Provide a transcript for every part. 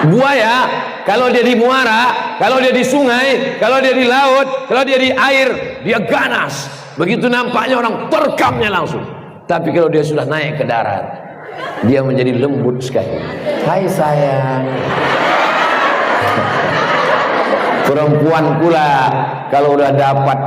Buaya kalau dia di muara, kalau dia di sungai, kalau dia di laut, kalau dia di air, dia ganas. Begitu nampaknya orang terkamnya langsung. Tapi kalau dia sudah naik ke darat, dia menjadi lembut sekali. Hai sayang. Perempuan pula kalau udah dapat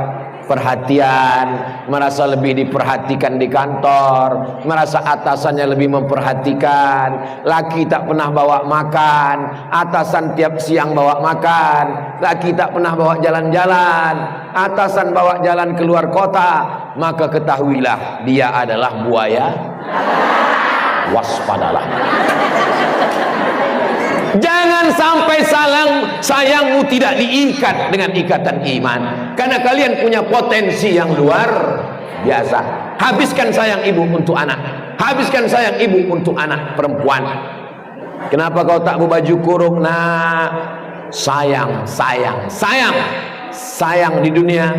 perhatian, merasa lebih diperhatikan di kantor, merasa atasannya lebih memperhatikan. Laki tak pernah bawa makan, atasan tiap siang bawa makan. Laki tak pernah bawa jalan-jalan, atasan bawa jalan keluar kota. Maka ketahuilah dia adalah buaya. Waspadalah. Jangan sampai sayangmu tidak diikat dengan ikatan iman, karena kalian punya potensi yang luar biasa. Habiskan sayang ibu untuk anak, habiskan sayang ibu untuk anak perempuan. Kenapa kau tak berbaju kurung? Nah, sayang di dunia,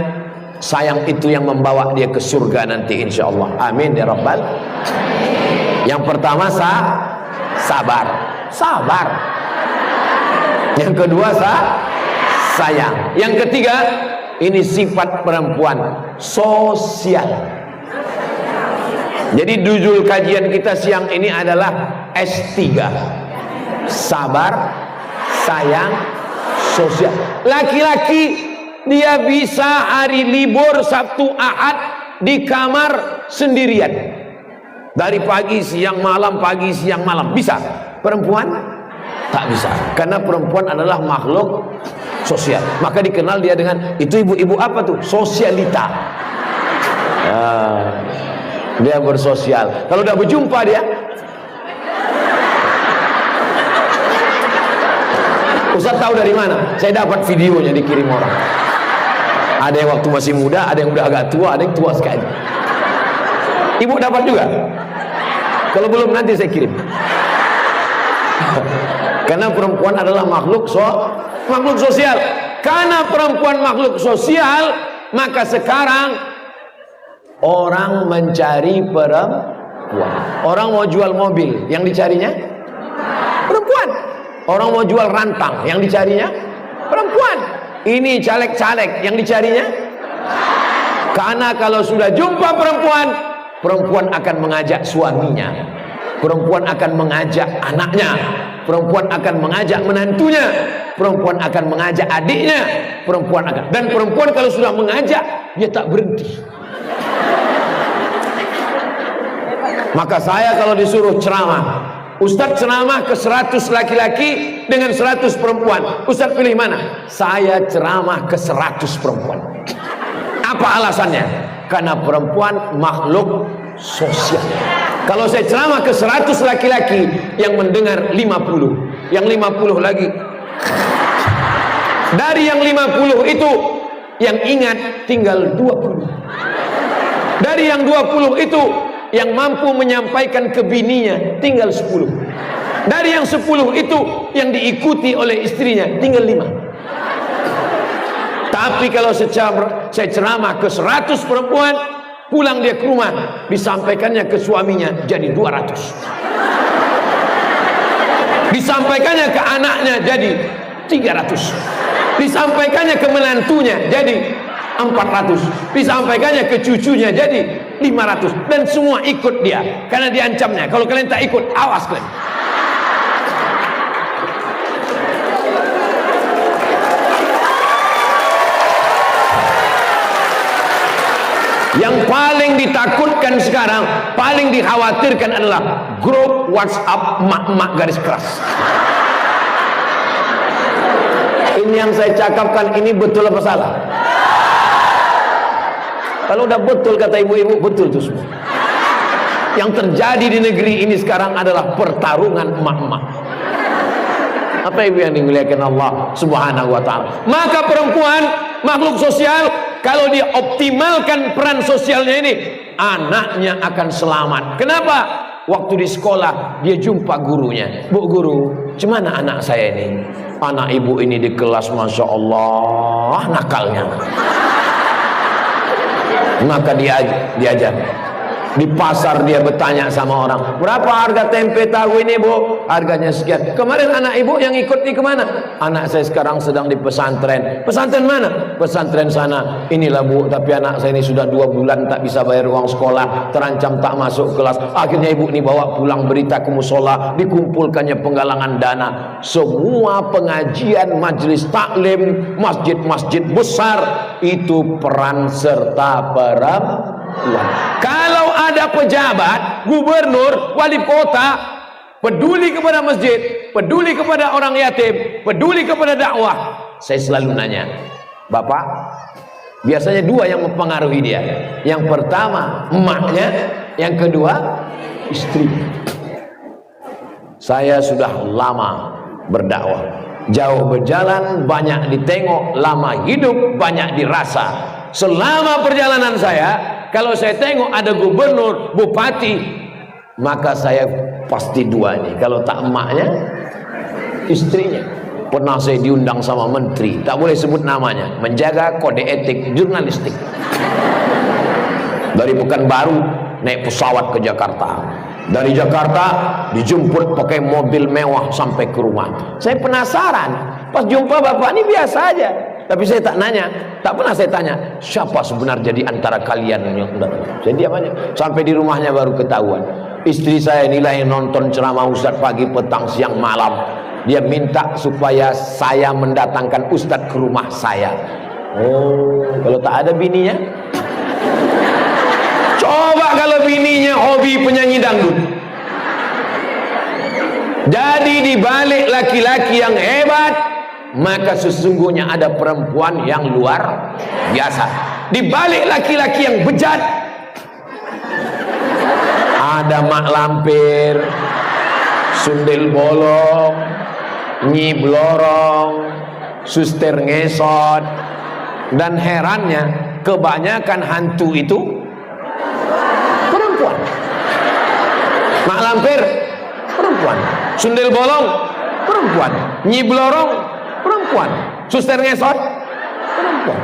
sayang itu yang membawa dia ke surga nanti insyaallah. Amin ya rabbal. Yang pertama sabar. Yang kedua sayang. Yang ketiga, ini sifat perempuan, sosial. Jadi judul kajian kita siang ini adalah S3. Sabar, sayang, sosial. Laki-laki dia bisa hari libur Sabtu Ahad di kamar sendirian. Dari pagi siang malam, pagi siang malam, bisa. Perempuan tak bisa, karena perempuan adalah makhluk sosial. Maka dikenal dia dengan itu ibu-ibu apa tuh? Sosialita. Dia bersosial. Kalau udah berjumpa dia, Ustaz tahu dari mana? Saya dapat videonya dikirim orang. Ada yang waktu masih muda, ada yang udah agak tua, ada yang tua sekali. Ibu dapat juga? Kalau belum nanti saya kirim. Karena perempuan adalah makhluk sosial. Karena perempuan makhluk sosial, maka sekarang orang mencari perempuan. Orang mau jual mobil, yang dicarinya perempuan. Orang mau jual rantang, yang dicarinya perempuan. Ini caleg-caleg, yang dicarinya. Karena kalau sudah jumpa perempuan, perempuan akan mengajak suaminya, perempuan akan mengajak anaknya, perempuan akan mengajak menantunya, perempuan akan mengajak adiknya, dan perempuan kalau sudah mengajak, dia tak berhenti. Maka saya kalau disuruh ceramah, Ustadz ceramah ke 100 laki-laki dengan 100 perempuan, Ustadz pilih mana? Saya ceramah ke 100 perempuan. Apa alasannya? Karena perempuan makhluk sosial. Kalau saya ceramah ke 100 laki-laki, yang mendengar 50, yang 50 lagi. Dari yang 50 itu, yang ingat tinggal 20. Dari yang 20 itu, yang mampu menyampaikan ke bininya tinggal 10. Dari yang 10 itu, yang diikuti oleh istrinya tinggal 5. Tapi kalau saya ceramah ke 100 perempuan, pulang dia ke rumah, disampaikannya ke suaminya jadi 200. Disampaikannya ke anaknya jadi 300. Disampaikannya ke menantunya jadi 400. Disampaikannya ke cucunya jadi 500. Dan semua ikut dia, karena diancamnya, kalau kalian tak ikut, awas kalian. Yang paling ditakutkan sekarang, paling dikhawatirkan adalah grup WhatsApp mak-mak garis keras. Ini yang saya cakapkan, ini betul apa salah? Kalau udah betul kata ibu-ibu, betul itu semua. Yang terjadi di negeri ini sekarang adalah pertarungan mak-mak. Apa ibu yang dimuliakan Allah Subhanahu wa ta'ala? Maka perempuan makhluk sosial, kalau dia optimalkan peran sosialnya ini, anaknya akan selamat. Kenapa? Waktu di sekolah dia jumpa gurunya. Bu guru, gimana anak saya ini? Anak ibu ini di kelas Masya Allah nakalnya. Maka dia diajar, Di pasar dia bertanya sama orang, berapa harga tempe tahu ini bu? Harganya sekian. Kemarin anak ibu yang ikut ini kemana? Anak saya sekarang sedang di pesantren. Pesantren mana? Pesantren sana. Inilah bu, tapi anak saya ini sudah 2 bulan tak bisa bayar uang sekolah, terancam tak masuk kelas. Akhirnya ibu ini bawa pulang berita ke musola, dikumpulkannya penggalangan dana. Semua pengajian, majelis taklim, masjid-masjid besar, itu peran serta perempuan. Kalau ada pejabat, gubernur, wali kota peduli kepada masjid, peduli kepada orang yatim, peduli kepada dakwah, saya selalu nanya, Bapak, biasanya 2 yang mempengaruhi dia. Yang pertama emaknya, yang kedua istri. Saya sudah lama berdakwah, jauh berjalan, banyak ditengok, lama hidup, banyak dirasa. Selama perjalanan saya, kalau saya tengok ada gubernur, bupati, maka saya pasti 2 nih. Kalau tak emaknya, istrinya. Pernah saya diundang sama menteri, tak boleh sebut namanya, menjaga kode etik jurnalistik. Dari Pekanbaru naik pesawat ke Jakarta. Dari Jakarta dijemput pakai mobil mewah sampai ke rumah. Saya penasaran, pas jumpa bapak ini biasa aja. Tapi saya tak nanya, tak pernah saya tanya, siapa sebenarnya di antara kalian yang datang? Saya diam aja. Sampai di rumahnya baru ketahuan. Istri saya inilah yang nonton ceramah Ustadz pagi, petang, siang, malam. Dia minta supaya saya mendatangkan Ustadz ke rumah saya. Oh, kalau tak ada bininya? Coba kalau bininya hobi penyanyi dangdut. Jadi di balik laki-laki yang hebat, maka sesungguhnya ada perempuan yang luar biasa. Di balik laki-laki yang bejat, ada mak lampir, sundel bolong, nyi blorong, suster ngesot. Dan herannya, kebanyakan hantu itu perempuan. Mak lampir perempuan, sundel bolong perempuan, nyi blorong perempuan, suster ngesot perempuan.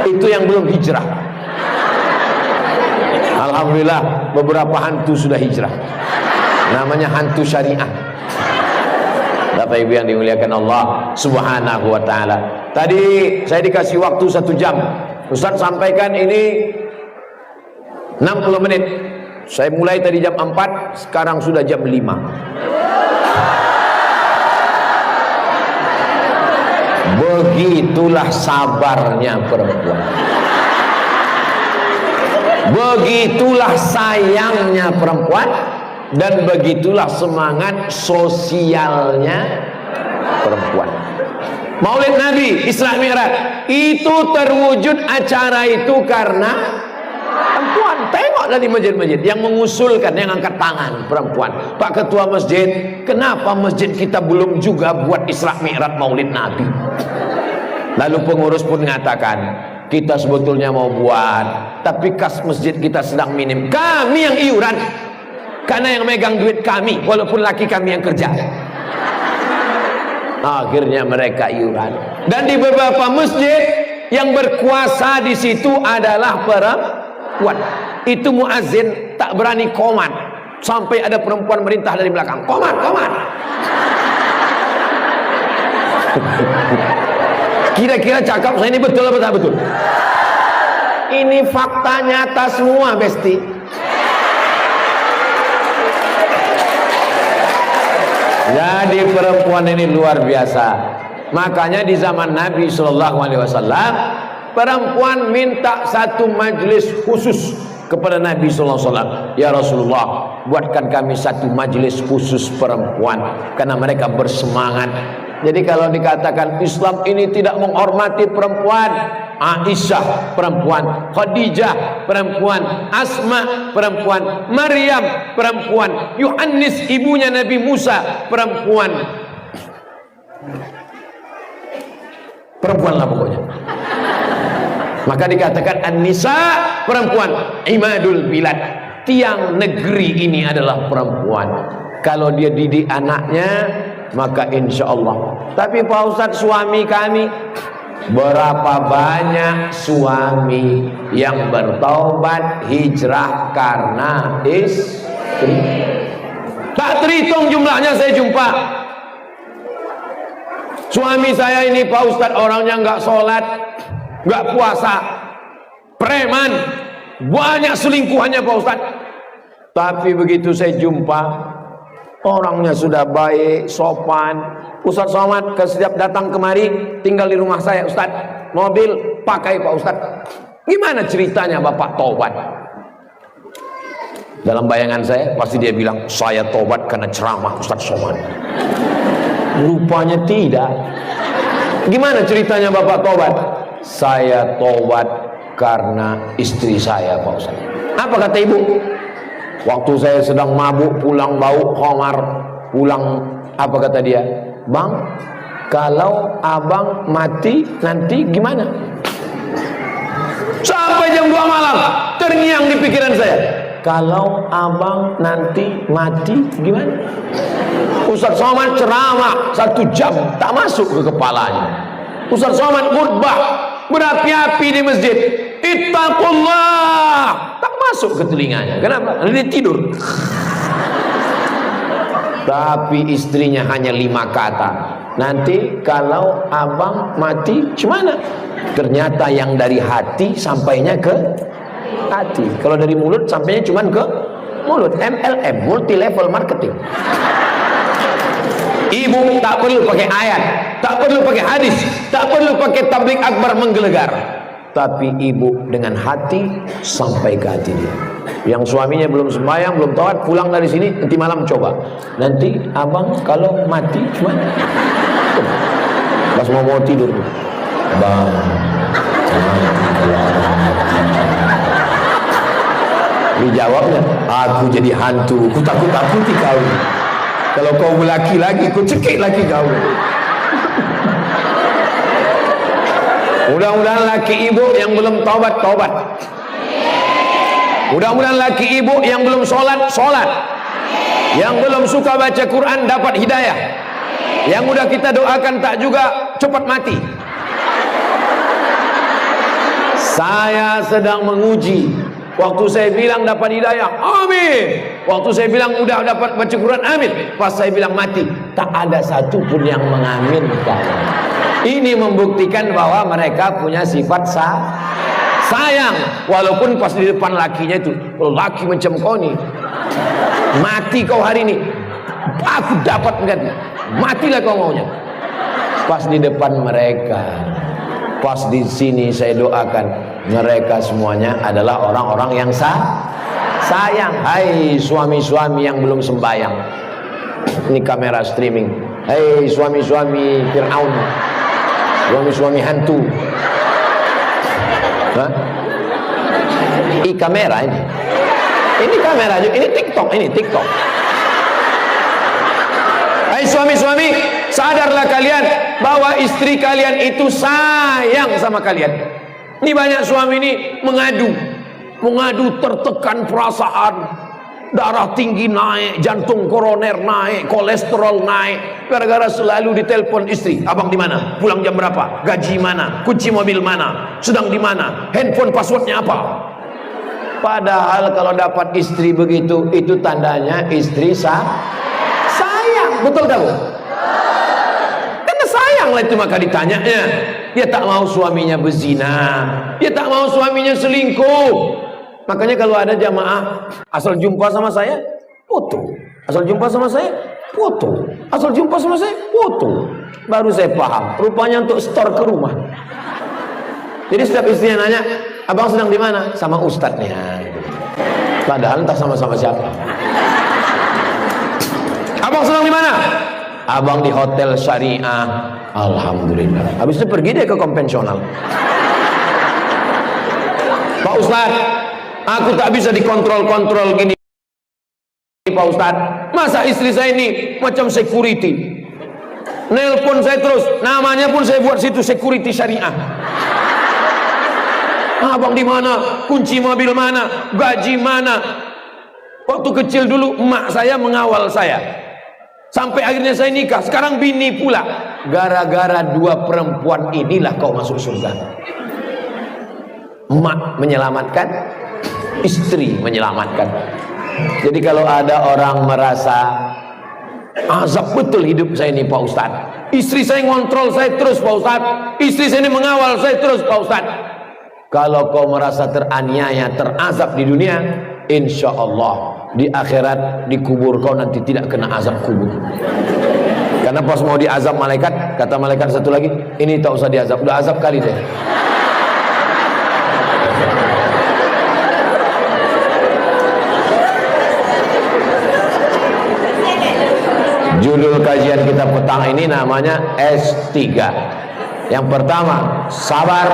Itu yang belum hijrah. Alhamdulillah beberapa hantu sudah hijrah. Namanya hantu syariah. Bapak Ibu yang dimuliakan Allah Subhanahu wa taala. Tadi saya dikasih waktu 1 jam. Ustaz sampaikan ini 60 menit. Saya mulai tadi jam 4, sekarang sudah jam 5. Begitulah sabarnya perempuan. Begitulah sayangnya perempuan. Dan begitulah semangat sosialnya perempuan. Maulid Nabi, Isra Mi'raj, itu terwujud acara itu karena perempuan. Tengok dari masjid-masjid yang mengusulkan, yang angkat tangan perempuan. Pak Ketua Masjid, kenapa masjid kita belum juga buat Isra Mi'raj Maulid Nabi? Lalu pengurus pun mengatakan, kita sebetulnya mau buat, tapi kas masjid kita sedang minim. Kami yang iuran, karena yang megang duit kami, walaupun laki kami yang kerja. Akhirnya mereka iuran. Dan di beberapa masjid yang berkuasa di situ adalah perempuan. Itu muazin tak berani komat, sampai ada perempuan merintah dari belakang, komat, komat. Kira-kira cakap saya ini betul apa tak betul? Ini fakta nyata semua, Besti. Jadi perempuan ini luar biasa. Makanya di zaman Nabi SAW, perempuan minta satu majelis khusus kepada Nabi SAW. Ya Rasulullah, buatkan kami satu majelis khusus perempuan, karena mereka bersemangat. Jadi kalau dikatakan Islam ini tidak menghormati perempuan, Aisyah perempuan, Khadijah perempuan, Asma perempuan, Maryam perempuan, Yohanes ibunya Nabi Musa perempuan. Perempuan lah pokoknya. Maka dikatakan An-Nisa perempuan, Imadul Bilad, tiang negeri ini adalah perempuan. Kalau dia didik anaknya, maka insya Allah. Tapi Pak Ustadz, suami kami Berapa banyak suami yang bertaubat hijrah karena istri? Tak terhitung jumlahnya. Saya jumpa suami saya ini, Pak Ustadz, orangnya nggak sholat, nggak puasa, preman, banyak selingkuhannya Pak Ustadz. Tapi begitu saya jumpa, orangnya sudah baik, sopan. Ustadz Somad setiap datang kemari, tinggal di rumah saya Ustadz, mobil pakai Pak Ustadz. Gimana ceritanya Bapak tobat? Dalam bayangan saya pasti dia bilang, saya tobat karena ceramah Ustadz Somad. Rupanya tidak. Gimana ceritanya Bapak tobat? Saya tobat karena istri saya Pak Ustadz. Apa kata ibu? Waktu saya sedang mabuk, pulang bau khamar, pulang, apa kata dia? Bang, kalau abang mati nanti gimana? Sampai jam 2 malam terngiang di pikiran saya, kalau abang nanti mati gimana? Ustadz Somad ceramah 1 jam tak masuk ke kepalanya. Ustadz Somad khutbah berapi-api di masjid, ittaqullah, tak masuk ke telinganya. Kenapa? Dia tidur. Tapi istrinya hanya 5 kata, nanti kalau abang mati gimana? Ternyata yang dari hati sampainya ke hati. Kalau dari mulut sampainya cuma ke mulut. MLM, multi level marketing. Ibu tak perlu pakai ayat, tak perlu pakai hadis, tak perlu pakai tablik akbar menggelegar, tapi ibu dengan hati sampai ke hati dia. Yang suaminya belum sembahyang, belum tawat, pulang dari sini, nanti malam coba. Nanti abang kalau mati gimana? Pas mau tidur, bang, dijawabnya, aku jadi hantu, ku takut-takuti kau. Kalau kau berlaki lagi, ku cekik lagi kau. Mudah-mudahan laki ibu yang belum taubat, taubat. Mudah-mudahan laki ibu yang belum sholat, sholat. Yang belum suka baca Quran dapat hidayah. Yang udah kita doakan tak juga cepat mati. Saya sedang menguji. Waktu saya bilang dapat hidayah, amin. Waktu saya bilang udah dapat baca Quran, amin. Pas saya bilang mati, tak ada satupun yang mengaminkan. Ini membuktikan bahwa mereka punya sifat sayang. Walaupun pas di depan lakinya itu, laki macam kau nih, mati kau hari ini, aku dapat mengganti. Matilah kau maunya. Pas di depan mereka, pas di sini saya doakan mereka semuanya adalah orang-orang yang sayang. Hai suami-suami yang belum sembahyang, ini kamera streaming. Hai suami-suami Fir'aun, suami-suami hantu. Hah? Ini kamera ini. Ini kamera juga, ini TikTok, ini TikTok. Hai suami-suami, sadarlah kalian bahwa istri kalian itu sayang sama kalian. Ini banyak suami ini mengadu tertekan perasaan, darah tinggi naik, jantung koroner naik, kolesterol naik, gara-gara selalu ditelepon istri. Abang di mana? Pulang jam berapa? Gaji mana? Kunci mobil mana? Sedang di mana? Handphone passwordnya apa? Padahal kalau dapat istri begitu, itu tandanya istri sayang. Betul kamu? Karena sayang lah itu maka ditanyanya. Dia tak mau suaminya berzina, dia tak mau suaminya selingkuh. Makanya kalau ada jamaah asal jumpa sama saya, foto. Asal jumpa sama saya, foto. Asal jumpa sama saya, foto. Baru saya paham, rupanya untuk store ke rumah. Jadi setiap istrinya nanya, abang sedang di mana? Sama ustadznya. Padahal entah sama-sama siapa. Abang sedang di mana? Abang di hotel syariah. Alhamdulillah. Habis itu pergi dia ke konvensional. Pak Ustadz, aku tak bisa dikontrol-kontrol gini Pak Ustadz. Masa istri saya ini macam security, nelpon saya terus, namanya pun saya buat situ security syariah. Abang di mana? Kunci mobil mana? Gaji mana? Waktu kecil dulu emak saya mengawal saya. Sampai akhirnya saya nikah, sekarang bini pula. Gara-gara dua perempuan inilah kau masuk surga. Emak menyelamatkan, istri menyelamatkan. Jadi kalau ada orang merasa azab betul hidup saya ini Pak Ustadz, istri saya ngontrol saya terus Pak Ustadz, istri saya ini mengawal saya terus Pak Ustadz. Kalau kau merasa teraniaya, terazab di dunia, insya Allah di akhirat, di kubur kau nanti tidak kena azab kubur. Karena pas mau diazab malaikat, kata malaikat satu lagi, ini tak usah diazab, udah azab kali deh. Judul kajian kita petang ini namanya S3. Yang pertama sabar,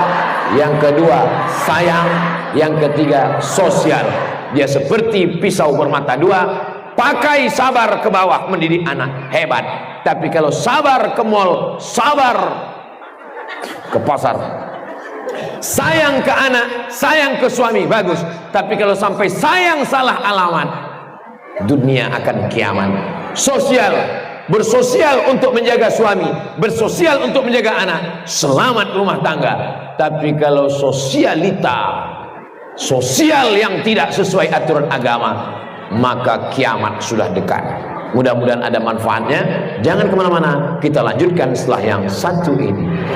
yang kedua sayang, yang ketiga sosial. Dia seperti pisau bermata dua. Pakai sabar ke bawah mendidik anak, hebat. Tapi kalau sabar ke mall, sabar ke pasar, sayang ke anak, sayang ke suami, bagus. Tapi kalau sampai sayang salah alamat, dunia akan kiamat. Sosial, bersosial untuk menjaga suami, bersosial untuk menjaga anak, selamat rumah tangga. Tapi kalau sosialita, sosial yang tidak sesuai aturan agama, maka kiamat sudah dekat. Mudah-mudahan ada manfaatnya. Jangan kemana-mana, kita lanjutkan setelah yang satu ini.